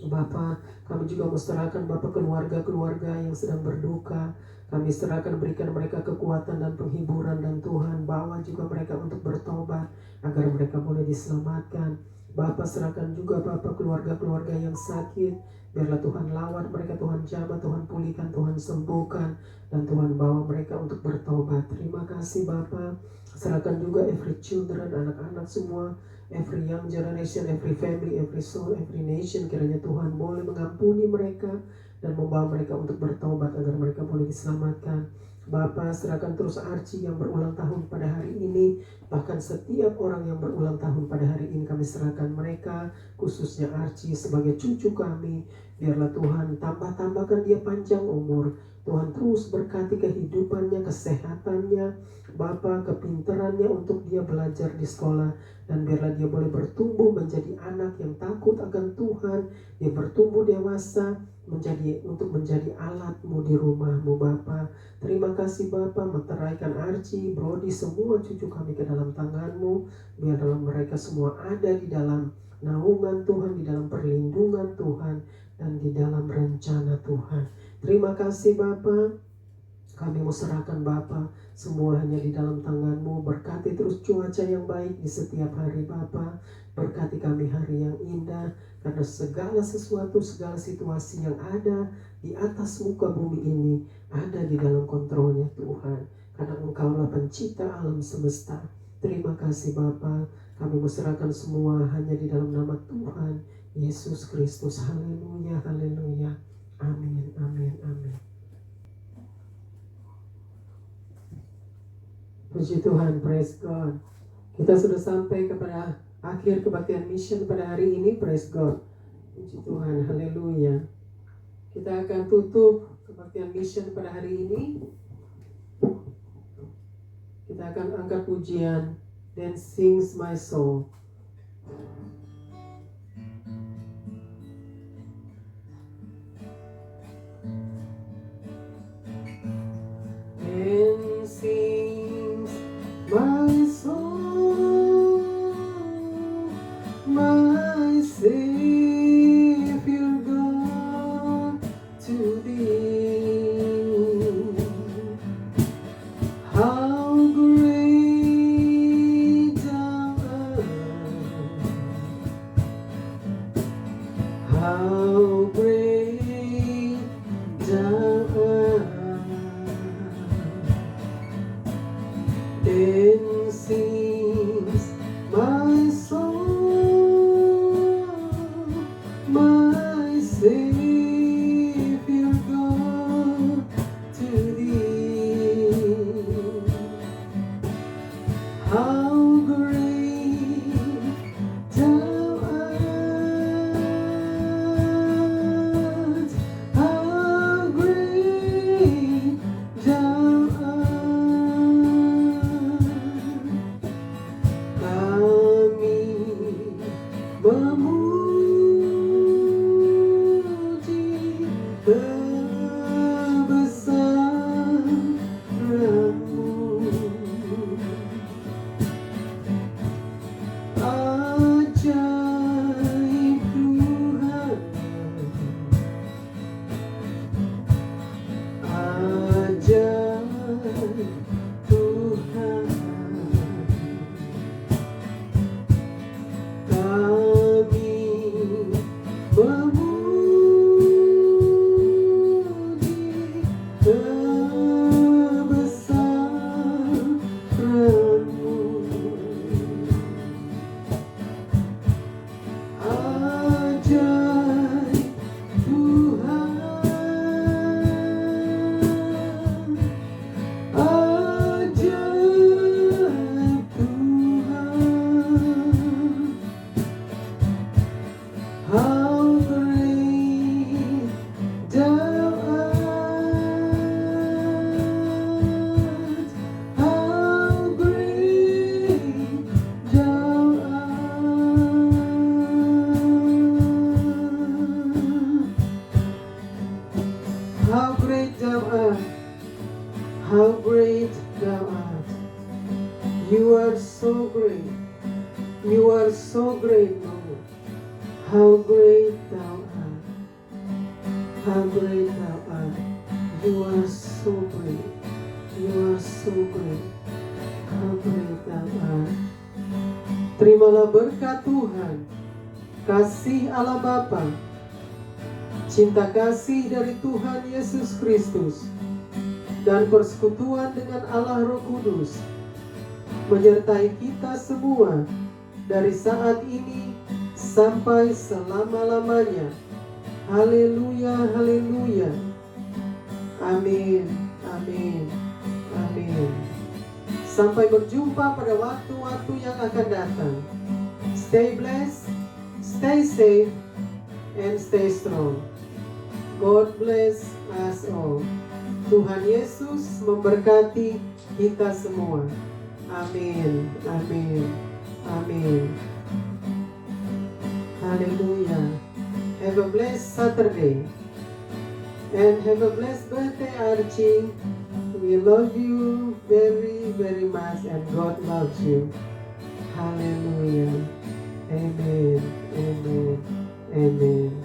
Bapa, kami juga serahkan Bapa keluarga-keluarga yang sedang berduka. Kami serahkan, berikan mereka kekuatan dan penghiburan, dan Tuhan bawa juga mereka untuk bertobat agar mereka boleh diselamatkan. Bapa, serahkan juga Bapa keluarga-keluarga yang sakit. Biarlah Tuhan lawat mereka, Tuhan jamah, Tuhan pulihkan, Tuhan sembuhkan, dan Tuhan bawa mereka untuk bertobat. Terima kasih Bapa. Serahkan juga every children, anak-anak semua, every young generation, every family, every soul, every nation. Kiranya Tuhan boleh mengampuni mereka dan membawa mereka untuk bertobat agar mereka boleh diselamatkan. Bapa, serahkan terus Archie yang berulang tahun pada hari ini. Bahkan setiap orang yang berulang tahun pada hari ini kami serahkan mereka, khususnya Archie sebagai cucu kami. Biarlah Tuhan tambahkan dia panjang umur. Tuhan terus berkati kehidupannya, kesehatannya, Bapa, kepintarannya untuk dia belajar di sekolah. Dan biarlah dia boleh bertumbuh menjadi anak yang takut akan Tuhan. Dia bertumbuh dewasa untuk menjadi alat-Mu di rumah-Mu Bapa. Terima kasih Bapa, meteraikan Archie, Brody, semua cucu kami ke dalam tangan-Mu. Biarlah mereka semua ada di dalam naungan Tuhan, di dalam perlindungan Tuhan, dan di dalam rencana Tuhan. Terima kasih Bapa. Kami mau serahkan Bapa semua hanya di dalam tangan-Mu. Berkati terus cuaca yang baik di setiap hari Bapa. Berkati kami hari yang indah, karena segala sesuatu, segala situasi yang ada di atas muka bumi ini ada di dalam kontrolnya Tuhan. Karena Engkaulah pencipta alam semesta. Terima kasih Bapa. Kami mau serahkan semua hanya di dalam nama Tuhan Yesus Kristus. Haleluya, haleluya. Amin, amin, amin. Puji Tuhan, praise God. Kita sudah sampai kepada akhir kebaktian mission pada hari ini, praise God. Puji Tuhan, haleluya. Kita akan tutup kebaktian mission pada hari ini. Kita akan angkat pujian Then Sings My Soul. Then sings my soul, my Savior God, to Thee. How great Thou art! How great Thou art! Then sings my soul, my Savior God, to Thee. How great Thou art! How great Thou art! How great thou art. You are so great. You are so great, Lord. How great thou art. How great thou art. You are so great. You are so great. How great thou art. Terimalah berkat Tuhan, kasih Allah Bapa, cinta kasih dari Tuhan Yesus Kristus, dan persekutuan dengan Allah Roh Kudus menyertai kita semua dari saat ini sampai selama-lamanya. Haleluya, haleluya. Amin, amin, amin. Sampai berjumpa pada waktu-waktu yang akan datang. Stay blessed, stay safe, and stay strong. God bless us all. Tuhan Yesus memberkati kita semua. Amin, amin, amin. Hallelujah. Have a blessed Saturday. And have a blessed birthday, Archie. We love you very, very much, and God loves you. Hallelujah. Amen, amen, amen.